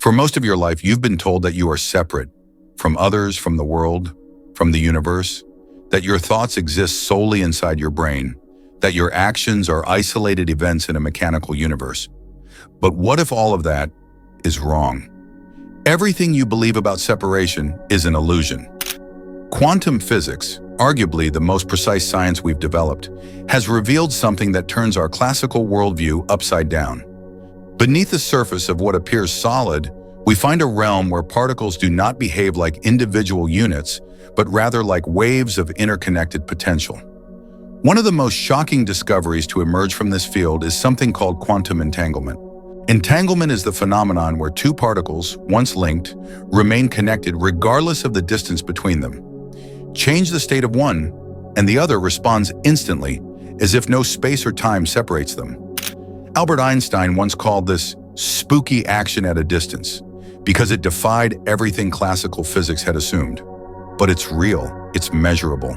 For most of your life, you've been told that you are separate from others, from the world, from the universe, that your thoughts exist solely inside your brain, that your actions are isolated events in a mechanical universe. But what if all of that is wrong? Everything you believe about separation is an illusion. Quantum physics, arguably the most precise science we've developed, has revealed something that turns our classical worldview upside down. Beneath the surface of what appears solid, we find a realm where particles do not behave like individual units, but rather like waves of interconnected potential. One of the most shocking discoveries to emerge from this field is something called quantum entanglement. Entanglement is the phenomenon where two particles, once linked, remain connected regardless of the distance between them. Change the state of one, and the other responds instantly, as if no space or time separates them. Albert Einstein once called this spooky action at a distance, because it defied everything classical physics had assumed. But it's real, it's measurable,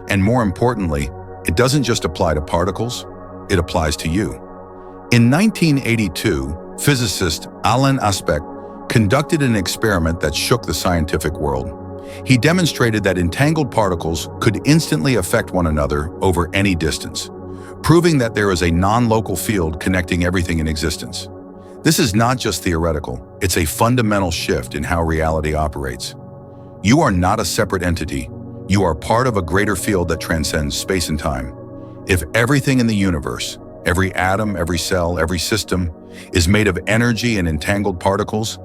and more importantly, it doesn't just apply to particles, it applies to you. In 1982, physicist Alain Aspect conducted an experiment that shook the scientific world. He demonstrated that entangled particles could instantly affect one another over any distance, proving that there is a non-local field connecting everything in existence. This is not just theoretical, it's a fundamental shift in how reality operates. You are not a separate entity. You are part of a greater field that transcends space and time. If everything in the universe, every atom, every cell, every system, is made of energy and entangled particles,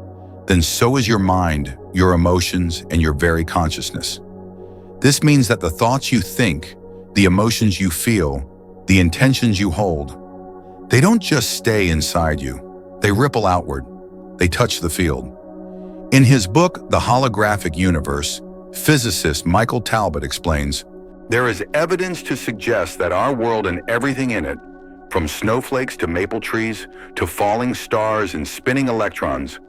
then so is your mind, your emotions, and your very consciousness. This means that the thoughts you think, the emotions you feel, the intentions you hold, they don't just stay inside you. They ripple outward. They touch the field. In his book, The Holographic Universe, physicist Michael Talbot explains, "There is evidence to suggest that our world and everything in it, from snowflakes to maple trees to falling stars and spinning electrons,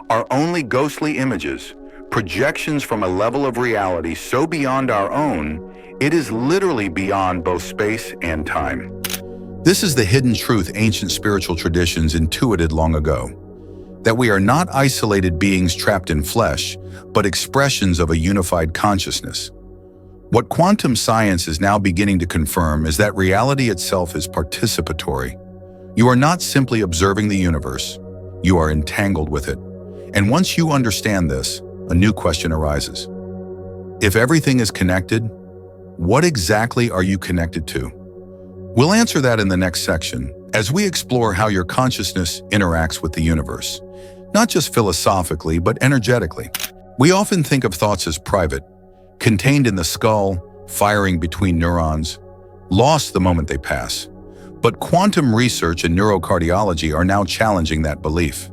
are only ghostly images, projections from a level of reality so beyond our own, it is literally beyond both space and time." This is the hidden truth ancient spiritual traditions intuited long ago, that we are not isolated beings trapped in flesh, but expressions of a unified consciousness. What quantum science is now beginning to confirm is that reality itself is participatory. You are not simply observing the universe, you are entangled with it. And once you understand this, a new question arises. If everything is connected, what exactly are you connected to? We'll answer that in the next section, as we explore how your consciousness interacts with the universe, not just philosophically, but energetically. We often think of thoughts as private, contained in the skull, firing between neurons, lost the moment they pass. But quantum research and neurocardiology are now challenging that belief.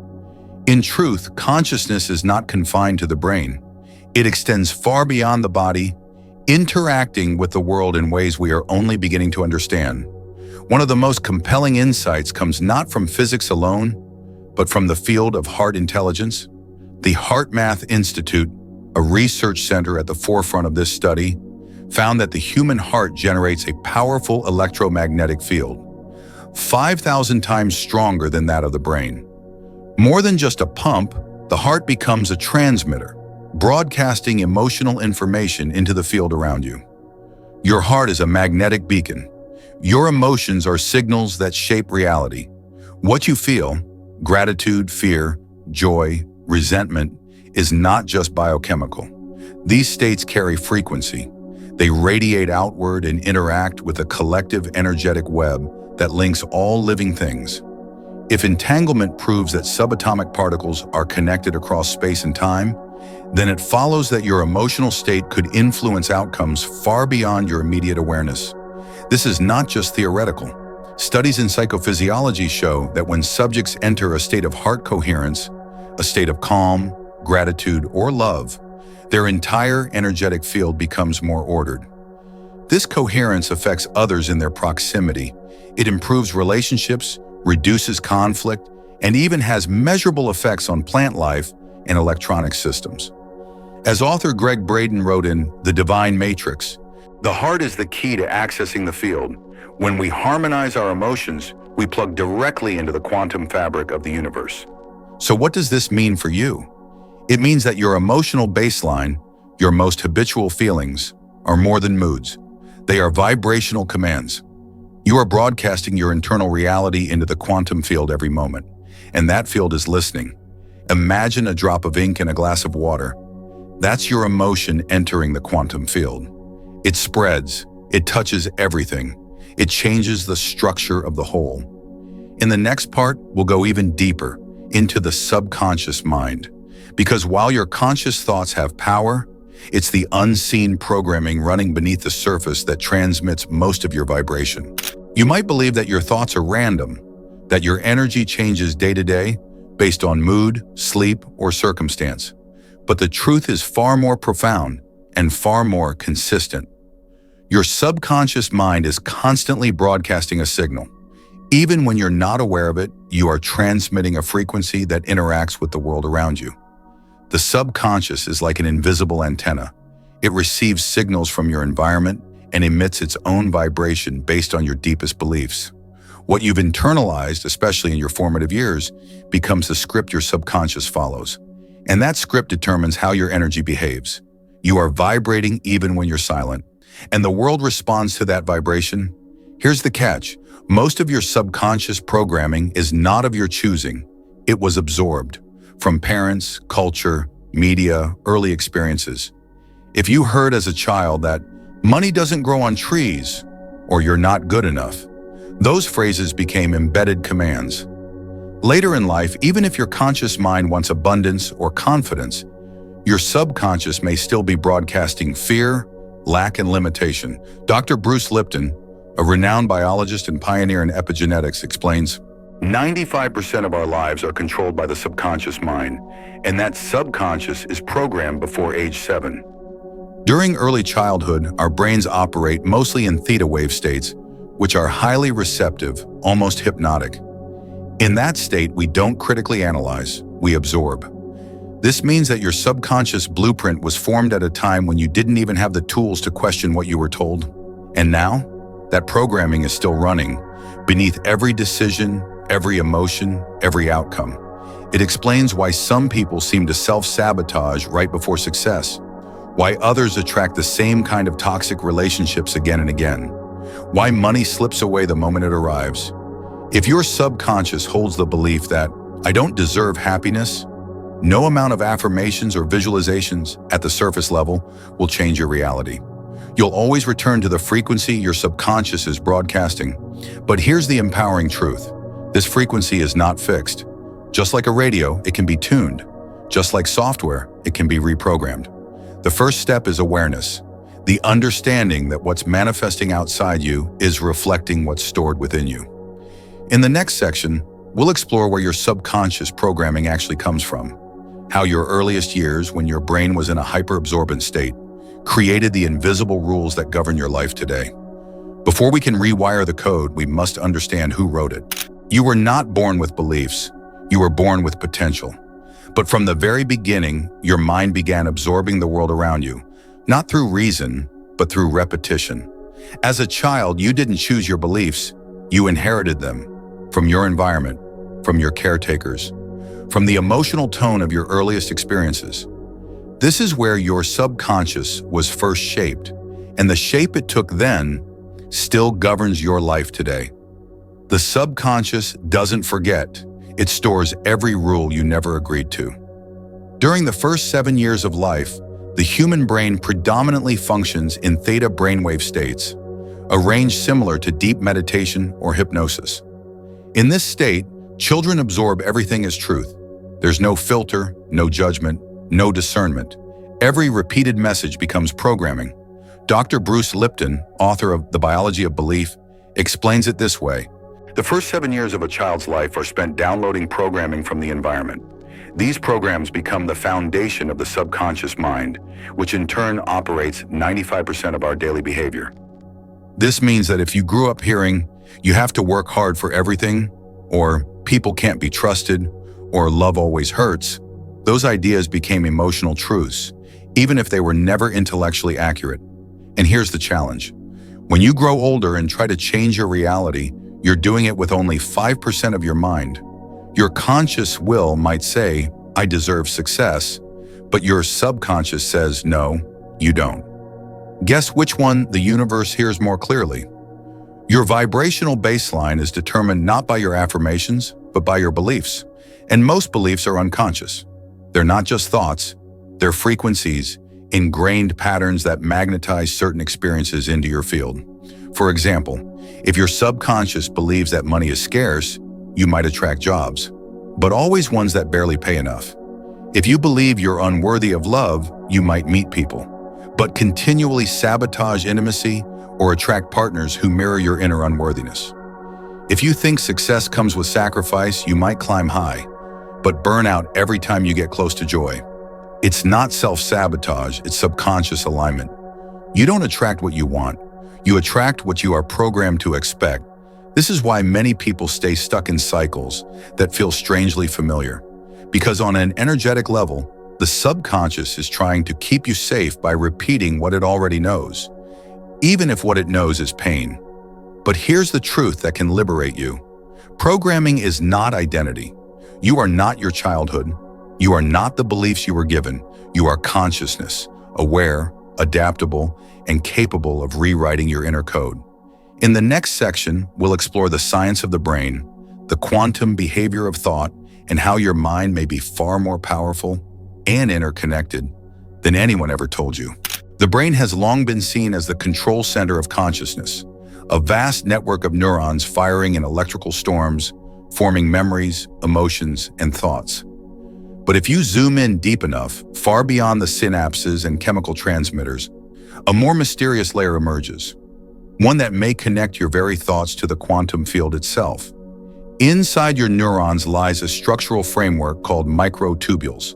In truth, consciousness is not confined to the brain. It extends far beyond the body, interacting with the world in ways we are only beginning to understand. One of the most compelling insights comes not from physics alone, but from the field of heart intelligence. The HeartMath Institute, a research center at the forefront of this study, found that the human heart generates a powerful electromagnetic field, 5,000 times stronger than that of the brain. More than just a pump, the heart becomes a transmitter, broadcasting emotional information into the field around you. Your heart is a magnetic beacon. Your emotions are signals that shape reality. What you feel, gratitude, fear, joy, resentment, is not just biochemical. These states carry frequency. They radiate outward and interact with a collective energetic web that links all living things. If entanglement proves that subatomic particles are connected across space and time, then it follows that your emotional state could influence outcomes far beyond your immediate awareness. This is not just theoretical. Studies in psychophysiology show that when subjects enter a state of heart coherence, a state of calm, gratitude, or love, their entire energetic field becomes more ordered. This coherence affects others in their proximity. It improves relationships, reduces conflict, and even has measurable effects on plant life and electronic systems. As author Greg Braden wrote in The Divine Matrix, the heart is the key to accessing the field. When we harmonize our emotions, we plug directly into the quantum fabric of the universe. So what does this mean for you? It means that your emotional baseline, your most habitual feelings, are more than moods. They are vibrational commands. You are broadcasting your internal reality into the quantum field every moment, and that field is listening. Imagine a drop of ink in a glass of water. That's your emotion entering the quantum field. It spreads, it touches everything. It changes the structure of the whole. In the next part, we'll go even deeper into the subconscious mind. Because while your conscious thoughts have power, it's the unseen programming running beneath the surface that transmits most of your vibration. You might believe that your thoughts are random, that your energy changes day to day based on mood, sleep, or circumstance. But the truth is far more profound and far more consistent. Your subconscious mind is constantly broadcasting a signal. Even when you're not aware of it, you are transmitting a frequency that interacts with the world around you. The subconscious is like an invisible antenna. It receives signals from your environment and emits its own vibration based on your deepest beliefs. What you've internalized, especially in your formative years, becomes the script your subconscious follows. And that script determines how your energy behaves. You are vibrating even when you're silent, and the world responds to that vibration. Here's the catch. Most of your subconscious programming is not of your choosing. It was absorbed from parents, culture, media, early experiences. If you heard as a child that money doesn't grow on trees or you're not good enough, those phrases became embedded commands. Later in life, even if your conscious mind wants abundance or confidence, your subconscious may still be broadcasting fear, lack, and limitation. Dr. Bruce Lipton, a renowned biologist and pioneer in epigenetics, explains, 95% of our lives are controlled by the subconscious mind, and that subconscious is programmed before age 7. During early childhood, our brains operate mostly in theta wave states, which are highly receptive, almost hypnotic. In that state, we don't critically analyze, we absorb. This means that your subconscious blueprint was formed at a time when you didn't even have the tools to question what you were told. And now, that programming is still running, beneath every decision, every emotion, every outcome. It explains why some people seem to self-sabotage right before success, why others attract the same kind of toxic relationships again and again, why money slips away the moment it arrives. If your subconscious holds the belief that, I don't deserve happiness, no amount of affirmations or visualizations at the surface level will change your reality. You'll always return to the frequency your subconscious is broadcasting. But here's the empowering truth. This frequency is not fixed. Just like a radio, it can be tuned. Just like software, it can be reprogrammed. The first step is awareness, the understanding that what's manifesting outside you is reflecting what's stored within you. In the next section, we'll explore where your subconscious programming actually comes from, how your earliest years, when your brain was in a hyper-absorbent state, created the invisible rules that govern your life today. Before we can rewire the code, we must understand who wrote it. You were not born with beliefs. You were born with potential. But from the very beginning, your mind began absorbing the world around you, not through reason, but through repetition. As a child, you didn't choose your beliefs. You inherited them from your environment, from your caretakers, from the emotional tone of your earliest experiences. This is where your subconscious was first shaped, and the shape it took then still governs your life today. The subconscious doesn't forget. It stores every rule you never agreed to. During the first 7 years of life, the human brain predominantly functions in theta brainwave states, a range similar to deep meditation or hypnosis. In this state, children absorb everything as truth. There's no filter, no judgment, no discernment. Every repeated message becomes programming. Dr. Bruce Lipton, author of The Biology of Belief, explains it this way. The first 7 years of a child's life are spent downloading programming from the environment. These programs become the foundation of the subconscious mind, which in turn operates 95% of our daily behavior. This means that if you grew up hearing, you have to work hard for everything, or people can't be trusted, or love always hurts, those ideas became emotional truths, even if they were never intellectually accurate. And here's the challenge. When you grow older and try to change your reality, you're doing it with only 5% of your mind. Your conscious will might say, "I deserve success," but your subconscious says, "No, you don't." Guess which one the universe hears more clearly? Your vibrational baseline is determined not by your affirmations, but by your beliefs. And most beliefs are unconscious. They're not just thoughts, they're frequencies, ingrained patterns that magnetize certain experiences into your field. For example, if your subconscious believes that money is scarce, you might attract jobs, but always ones that barely pay enough. If you believe you're unworthy of love, you might meet people, but continually sabotage intimacy or attract partners who mirror your inner unworthiness. If you think success comes with sacrifice, you might climb high, but burn out every time you get close to joy. It's not self-sabotage, it's subconscious alignment. You don't attract what you want. You attract what you are programmed to expect. This is why many people stay stuck in cycles that feel strangely familiar. Because on an energetic level, the subconscious is trying to keep you safe by repeating what it already knows, even if what it knows is pain. But here's the truth that can liberate you. Programming is not identity. You are not your childhood. You are not the beliefs you were given. You are consciousness, aware, adaptable, and capable of rewriting your inner code. In the next section, we'll explore the science of the brain, the quantum behavior of thought, and how your mind may be far more powerful and interconnected than anyone ever told you. The brain has long been seen as the control center of consciousness, a vast network of neurons firing in electrical storms, forming memories, emotions, and thoughts. But if you zoom in deep enough, far beyond the synapses and chemical transmitters, a more mysterious layer emerges, one that may connect your very thoughts to the quantum field itself. Inside your neurons lies a structural framework called microtubules.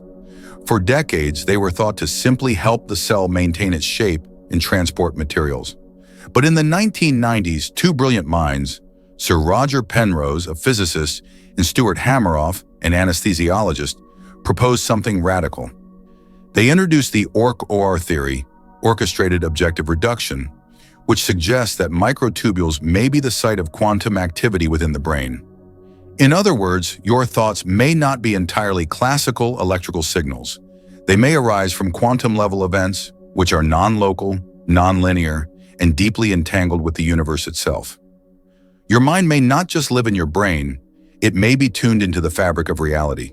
For decades, they were thought to simply help the cell maintain its shape and transport materials. But in the 1990s, two brilliant minds, Sir Roger Penrose, a physicist, and Stuart Hameroff, an anesthesiologist, proposed something radical. They introduced the OR theory, orchestrated objective reduction, which suggests that microtubules may be the site of quantum activity within the brain. In other words, your thoughts may not be entirely classical electrical signals. They may arise from quantum-level events, which are non-local, non-linear, and deeply entangled with the universe itself. Your mind may not just live in your brain, it may be tuned into the fabric of reality.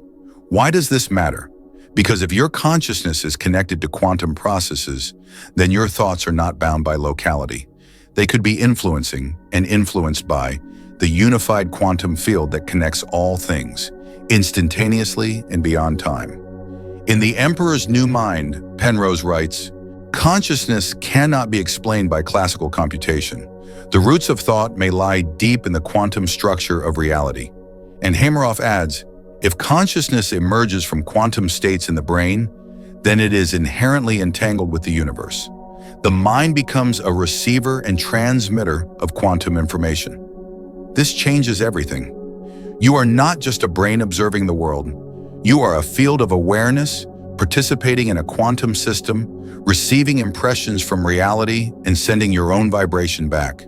Why does this matter? Because if your consciousness is connected to quantum processes, then your thoughts are not bound by locality. They could be influencing and influenced by the unified quantum field that connects all things, instantaneously and beyond time. In The Emperor's New Mind, Penrose writes, "Consciousness cannot be explained by classical computation. The roots of thought may lie deep in the quantum structure of reality." And Hameroff adds, "If consciousness emerges from quantum states in the brain, then it is inherently entangled with the universe. The mind becomes a receiver and transmitter of quantum information." This changes everything. You are not just a brain observing the world. You are a field of awareness, participating in a quantum system, receiving impressions from reality, and sending your own vibration back.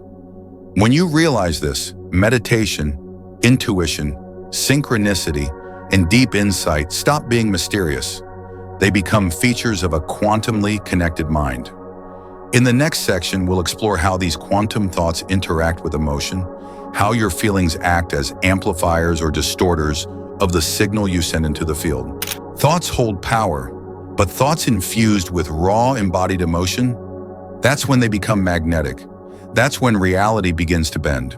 When you realize this, meditation, intuition, synchronicity, and deep insight stop being mysterious. They become features of a quantumly connected mind. In the next section, we'll explore how these quantum thoughts interact with emotion, how your feelings act as amplifiers or distorters of the signal you send into the field. Thoughts hold power, but thoughts infused with raw embodied emotion, that's when they become magnetic. That's when reality begins to bend.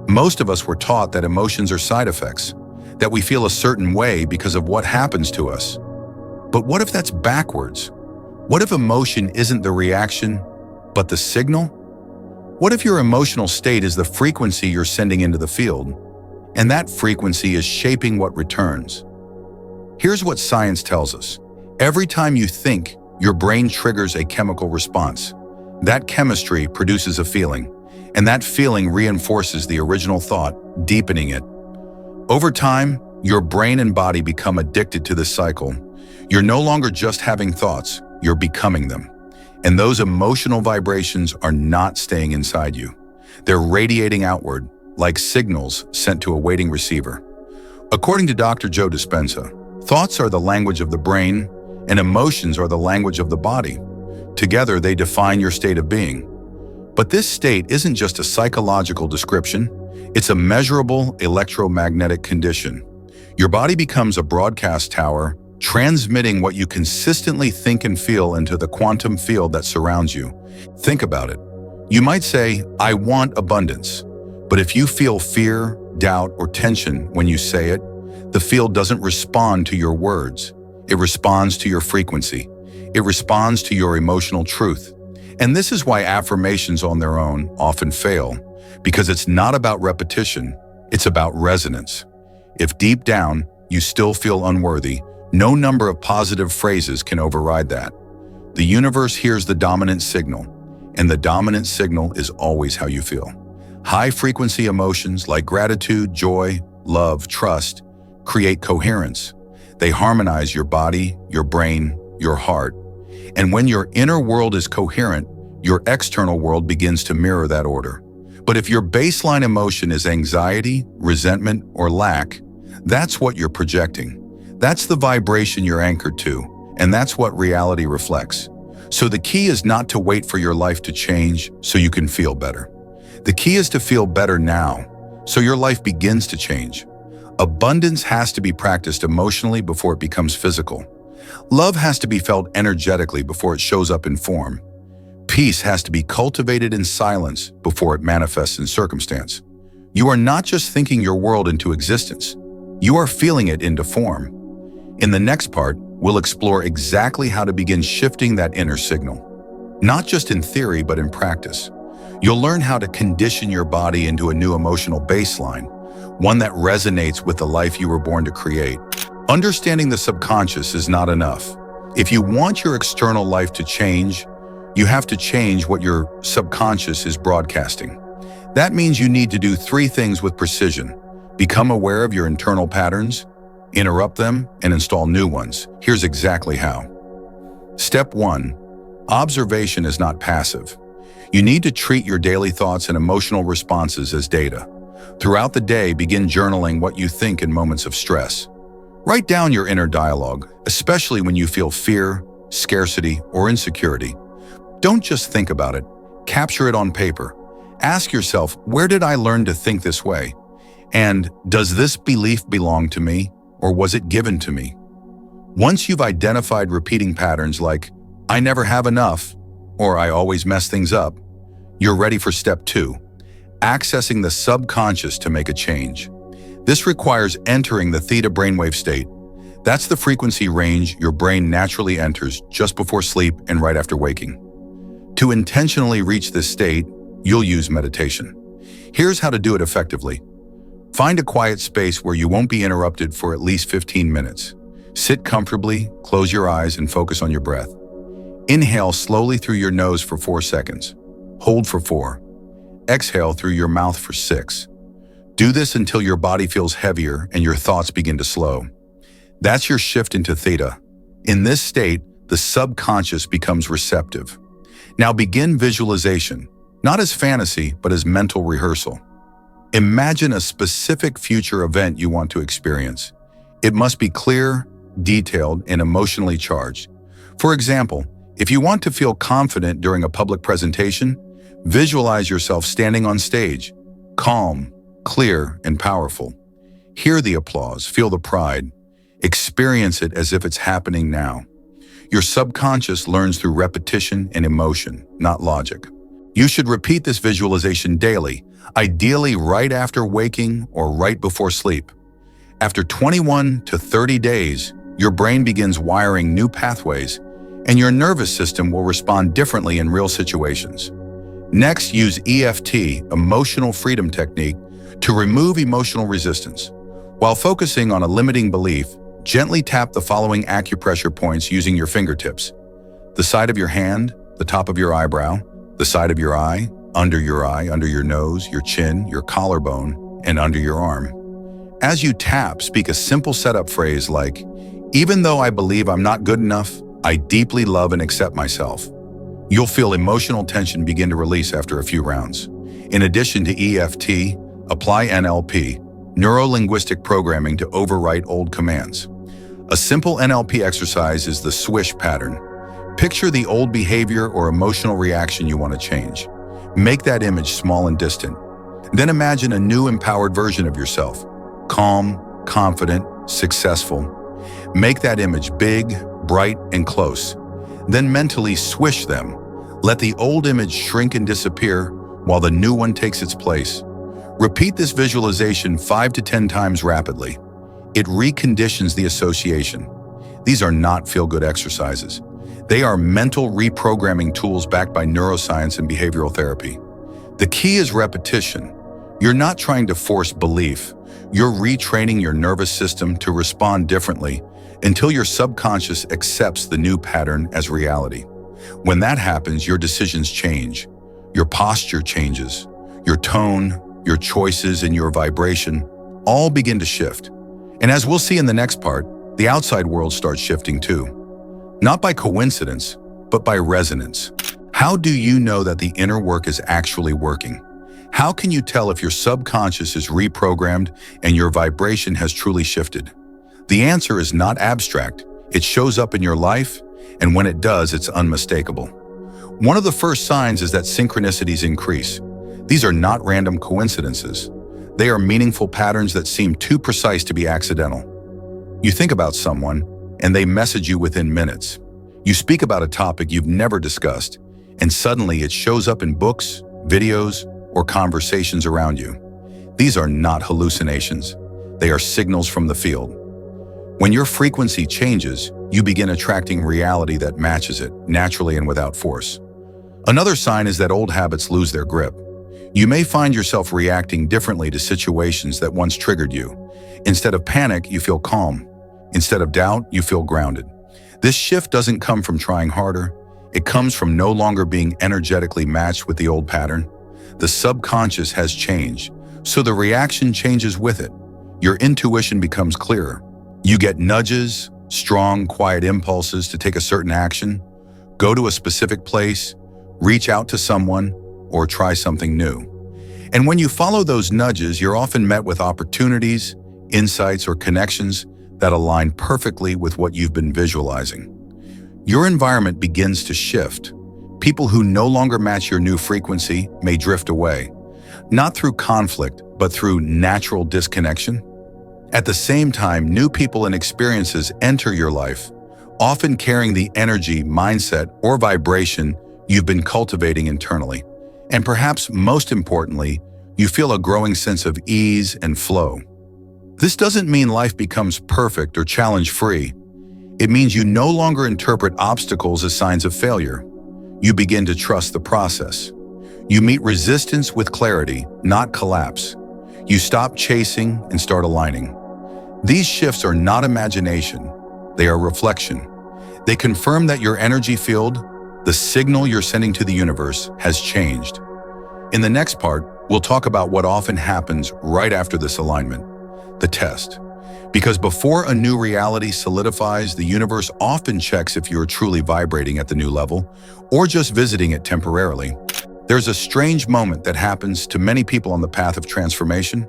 Most of us were taught that emotions are side effects, that we feel a certain way because of what happens to us. But what if that's backwards? What if emotion isn't the reaction, but the signal? What if your emotional state is the frequency you're sending into the field, and that frequency is shaping what returns? Here's what science tells us. Every time you think, your brain triggers a chemical response. That chemistry produces a feeling, and that feeling reinforces the original thought, deepening it. Over time, your brain and body become addicted to this cycle. You're no longer just having thoughts, you're becoming them. And those emotional vibrations are not staying inside you. They're radiating outward, like signals sent to a waiting receiver. According to Dr. Joe Dispenza, thoughts are the language of the brain and emotions are the language of the body. Together, they define your state of being. But this state isn't just a psychological description, it's a measurable electromagnetic condition. Your body becomes a broadcast tower, transmitting what you consistently think and feel into the quantum field that surrounds you. Think about it. You might say, "I want abundance." But if you feel fear, doubt, or tension when you say it, the field doesn't respond to your words. It responds to your frequency. It responds to your emotional truth. And this is why affirmations on their own often fail, because it's not about repetition, it's about resonance. If deep down you still feel unworthy, no number of positive phrases can override that. The universe hears the dominant signal, and the dominant signal is always how you feel. High-frequency emotions like gratitude, joy, love, trust create coherence. They harmonize your body, your brain, your heart. And when your inner world is coherent, your external world begins to mirror that order. But if your baseline emotion is anxiety, resentment, or lack, that's what you're projecting. That's the vibration you're anchored to, and that's what reality reflects. So the key is not to wait for your life to change so you can feel better. The key is to feel better now, so your life begins to change. Abundance has to be practiced emotionally before it becomes physical. Love has to be felt energetically before it shows up in form. Peace has to be cultivated in silence before it manifests in circumstance. You are not just thinking your world into existence. You are feeling it into form. In the next part, we'll explore exactly how to begin shifting that inner signal. Not just in theory, but in practice. You'll learn how to condition your body into a new emotional baseline, one that resonates with the life you were born to create. Understanding the subconscious is not enough. If you want your external life to change, you have to change what your subconscious is broadcasting. That means you need to do 3 things with precision. Become aware of your internal patterns, interrupt them, and install new ones. Here's exactly how. Step 1. Observation is not passive. You need to treat your daily thoughts and emotional responses as data. Throughout the day, begin journaling what you think in moments of stress. Write down your inner dialogue, especially when you feel fear, scarcity, or insecurity. Don't just think about it. Capture it on paper. Ask yourself, where did I learn to think this way? And does this belief belong to me, or was it given to me? Once you've identified repeating patterns like, "I never have enough," or "I always mess things up," you're ready for step 2, accessing the subconscious to make a change. This requires entering the theta brainwave state. That's the frequency range your brain naturally enters just before sleep and right after waking. To intentionally reach this state, you'll use meditation. Here's how to do it effectively. Find a quiet space where you won't be interrupted for at least 15 minutes. Sit comfortably, close your eyes, and focus on your breath. Inhale slowly through your nose for 4 seconds. Hold for 4. Exhale through your mouth for 6. Do this until your body feels heavier and your thoughts begin to slow. That's your shift into theta. In this state, the subconscious becomes receptive. Now begin visualization, not as fantasy, but as mental rehearsal. Imagine a specific future event you want to experience. It must be clear, detailed, and emotionally charged. For example, if you want to feel confident during a public presentation, visualize yourself standing on stage, calm, clear, and powerful. Hear the applause, feel the pride. Experience it as if it's happening now. Your subconscious learns through repetition and emotion, not logic. You should repeat this visualization daily, ideally right after waking or right before sleep. After 21 to 30 days, your brain begins wiring new pathways, and your nervous system will respond differently in real situations. Next, use EFT, Emotional Freedom Technique, to remove emotional resistance. While focusing on a limiting belief, gently tap the following acupressure points using your fingertips: the side of your hand, the top of your eyebrow, the side of your eye, under your nose, your chin, your collarbone, and under your arm. As you tap, speak a simple setup phrase like, "Even though I believe I'm not good enough, I deeply love and accept myself." You'll feel emotional tension begin to release after a few rounds. In addition to EFT, apply NLP, neuro-linguistic programming to overwrite old commands. A simple NLP exercise is the swish pattern. Picture the old behavior or emotional reaction you want to change. Make that image small and distant. Then imagine a new empowered version of yourself. Calm, confident, successful. Make that image big, bright, and close. Then mentally swish them. Let the old image shrink and disappear while the new one takes its place. Repeat this visualization 5 to 10 times rapidly. It reconditions the association. These are not feel-good exercises. They are mental reprogramming tools backed by neuroscience and behavioral therapy. The key is repetition. You're not trying to force belief. You're retraining your nervous system to respond differently until your subconscious accepts the new pattern as reality. When that happens, your decisions change. Your posture changes. Your tone, your choices, and your vibration all begin to shift. And as we'll see in the next part, the outside world starts shifting too. Not by coincidence, but by resonance. How do you know that the inner work is actually working? How can you tell if your subconscious is reprogrammed and your vibration has truly shifted? The answer is not abstract. It shows up in your life, and when it does, it's unmistakable. One of the first signs is that synchronicities increase. These are not random coincidences. They are meaningful patterns that seem too precise to be accidental. You think about someone, and they message you within minutes. You speak about a topic you've never discussed, and suddenly it shows up in books, videos, or conversations around you. These are not hallucinations. They are signals from the field. When your frequency changes, you begin attracting reality that matches it, naturally and without force. Another sign is that old habits lose their grip. You may find yourself reacting differently to situations that once triggered you. Instead of panic, you feel calm. Instead of doubt, you feel grounded. This shift doesn't come from trying harder. It comes from no longer being energetically matched with the old pattern. The subconscious has changed, so the reaction changes with it. Your intuition becomes clearer. You get nudges, strong, quiet impulses to take a certain action, go to a specific place, reach out to someone, or try something new. And when you follow those nudges, you're often met with opportunities, insights, or connections that align perfectly with what you've been visualizing. Your environment begins to shift. People who no longer match your new frequency may drift away, not through conflict, but through natural disconnection. At the same time, new people and experiences enter your life, often carrying the energy, mindset, or vibration you've been cultivating internally. And perhaps most importantly, you feel a growing sense of ease and flow. This doesn't mean life becomes perfect or challenge-free. It means you no longer interpret obstacles as signs of failure. You begin to trust the process. You meet resistance with clarity, not collapse. You stop chasing and start aligning. These shifts are not imagination. They are reflection. They confirm that your energy field, the signal you're sending to the universe, has changed. In the next part, we'll talk about what often happens right after this alignment, the test. Because before a new reality solidifies, the universe often checks if you're truly vibrating at the new level or just visiting it temporarily. There's a strange moment that happens to many people on the path of transformation.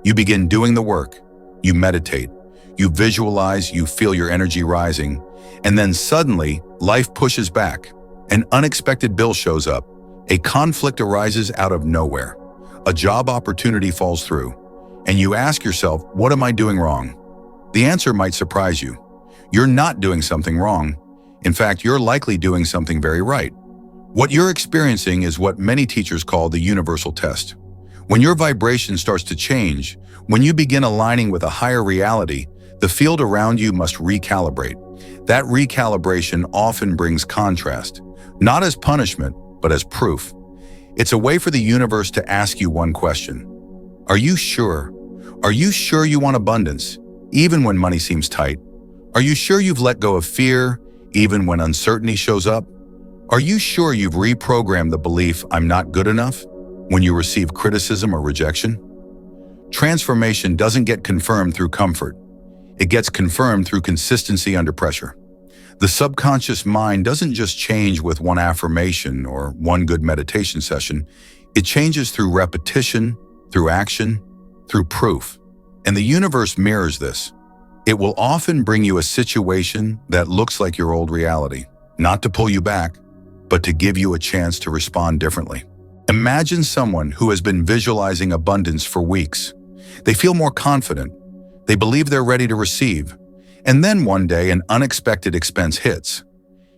You begin doing the work. You meditate. You visualize, you feel your energy rising, and then suddenly, life pushes back. An unexpected bill shows up. A conflict arises out of nowhere. A job opportunity falls through. And you ask yourself, what am I doing wrong? The answer might surprise you. You're not doing something wrong. In fact, you're likely doing something very right. What you're experiencing is what many teachers call the universal test. When your vibration starts to change, when you begin aligning with a higher reality, the field around you must recalibrate. That recalibration often brings contrast, not as punishment, but as proof. It's a way for the universe to ask you one question. Are you sure? Are you sure you want abundance, even when money seems tight? Are you sure you've let go of fear, even when uncertainty shows up? Are you sure you've reprogrammed the belief, I'm not good enough, when you receive criticism or rejection? Transformation doesn't get confirmed through comfort. It gets confirmed through consistency under pressure. The subconscious mind doesn't just change with one affirmation or one good meditation session. It changes through repetition, through action, through proof. And the universe mirrors this. It will often bring you a situation that looks like your old reality, not to pull you back, but to give you a chance to respond differently. Imagine someone who has been visualizing abundance for weeks. They feel more confident. They believe they're ready to receive. And then one day, an unexpected expense hits.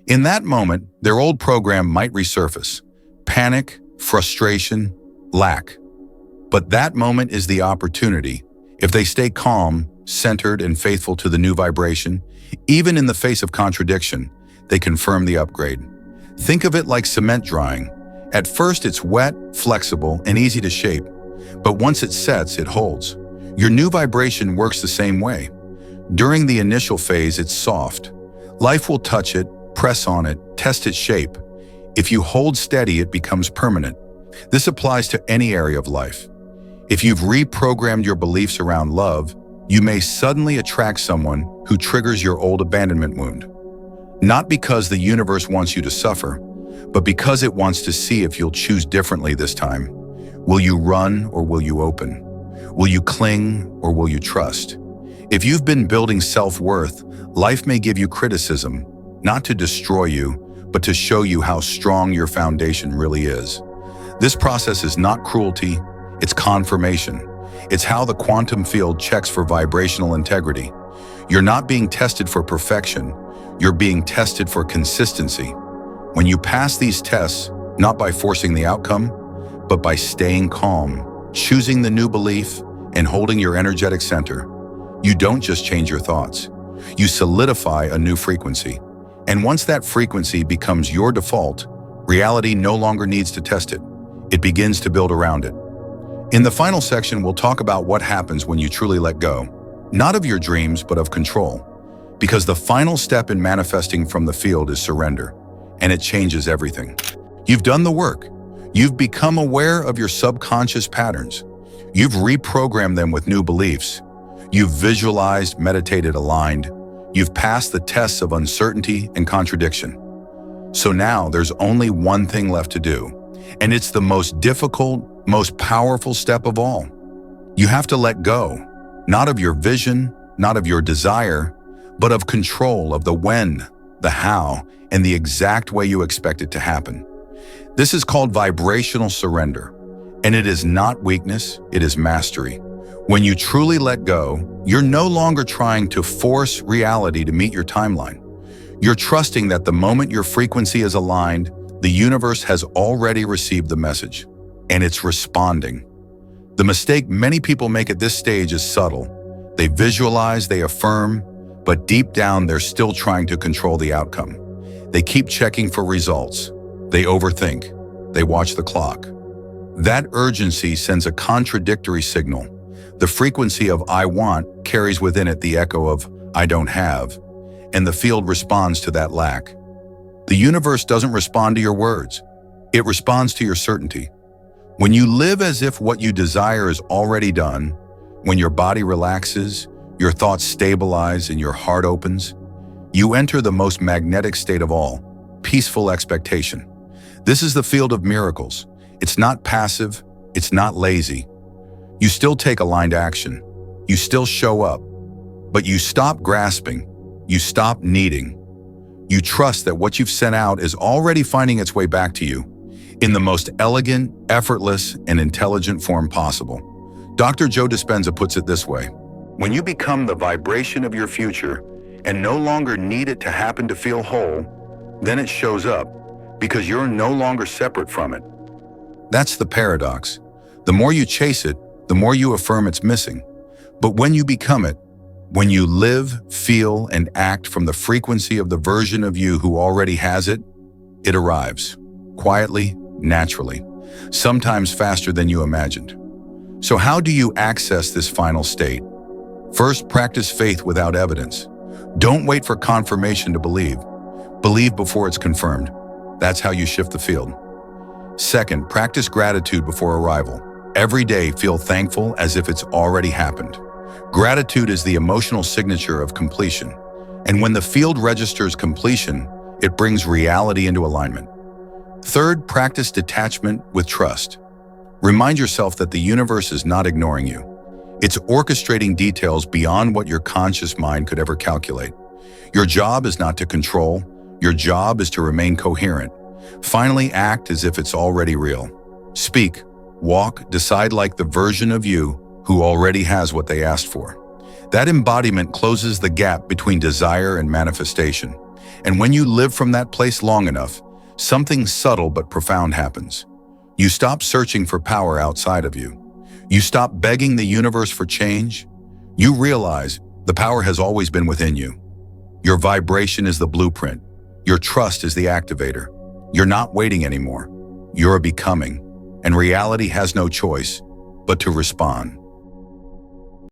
In that moment, their old program might resurface. Panic, frustration, lack. But that moment is the opportunity. If they stay calm, centered, and faithful to the new vibration, even in the face of contradiction, they confirm the upgrade. Think of it like cement drying. At first, it's wet, flexible, and easy to shape. But once it sets, it holds. Your new vibration works the same way. During the initial phase, it's soft. Life will touch it, press on it, test its shape. If you hold steady, it becomes permanent. This applies to any area of life. If you've reprogrammed your beliefs around love, you may suddenly attract someone who triggers your old abandonment wound. Not because the universe wants you to suffer, but because it wants to see if you'll choose differently this time. Will you run or will you open? Will you cling or will you trust? If you've been building self-worth, life may give you criticism, not to destroy you, but to show you how strong your foundation really is. This process is not cruelty, it's confirmation. It's how the quantum field checks for vibrational integrity. You're not being tested for perfection, you're being tested for consistency. When you pass these tests, not by forcing the outcome, but by staying calm, choosing the new belief, and holding your energetic center, you don't just change your thoughts. You solidify a new frequency. And once that frequency becomes your default, reality no longer needs to test it. It begins to build around it. In the final section, we'll talk about what happens when you truly let go, not of your dreams, but of control. Because the final step in manifesting from the field is surrender, and it changes everything. You've done the work. You've become aware of your subconscious patterns. You've reprogrammed them with new beliefs. You've visualized, meditated, aligned. You've passed the tests of uncertainty and contradiction. So now there's only one thing left to do, and it's the most difficult, most powerful step of all. You have to let go, not of your vision, not of your desire, but of control of the when, the how, and the exact way you expect it to happen. This is called vibrational surrender, and it is not weakness, it is mastery. When you truly let go, you're no longer trying to force reality to meet your timeline. You're trusting that the moment your frequency is aligned, the universe has already received the message, and it's responding. The mistake many people make at this stage is subtle. They visualize, they affirm, but deep down they're still trying to control the outcome. They keep checking for results. They overthink. They watch the clock. That urgency sends a contradictory signal. The frequency of I want carries within it the echo of I don't have, and the field responds to that lack. The universe doesn't respond to your words. It responds to your certainty. When you live as if what you desire is already done, when your body relaxes, your thoughts stabilize, and your heart opens, you enter the most magnetic state of all, peaceful expectation. This is the field of miracles. It's not passive, it's not lazy. You still take aligned action. You still show up. But you stop grasping. You stop needing. You trust that what you've sent out is already finding its way back to you in the most elegant, effortless, and intelligent form possible. Dr. Joe Dispenza puts it this way: when you become the vibration of your future and no longer need it to happen to feel whole, then it shows up because you're no longer separate from it. That's the paradox. The more you chase it, the more you affirm it's missing. But when you become it, when you live, feel, and act from the frequency of the version of you who already has it, it arrives, quietly, naturally, sometimes faster than you imagined. So how do you access this final state? First, practice faith without evidence. Don't wait for confirmation to believe. Believe before it's confirmed. That's how you shift the field. Second, practice gratitude before arrival. Every day, feel thankful as if it's already happened. Gratitude is the emotional signature of completion. And when the field registers completion, it brings reality into alignment. Third, practice detachment with trust. Remind yourself that the universe is not ignoring you. It's orchestrating details beyond what your conscious mind could ever calculate. Your job is not to control. Your job is to remain coherent. Finally, act as if it's already real. Speak, walk, decide like the version of you who already has what they asked for. That embodiment closes the gap between desire and manifestation. And when you live from that place long enough, something subtle but profound happens. You stop searching for power outside of you. You stop begging the universe for change. You realize the power has always been within you. Your vibration is the blueprint. Your trust is the activator. You're not waiting anymore. You're becoming. And reality has no choice but to respond.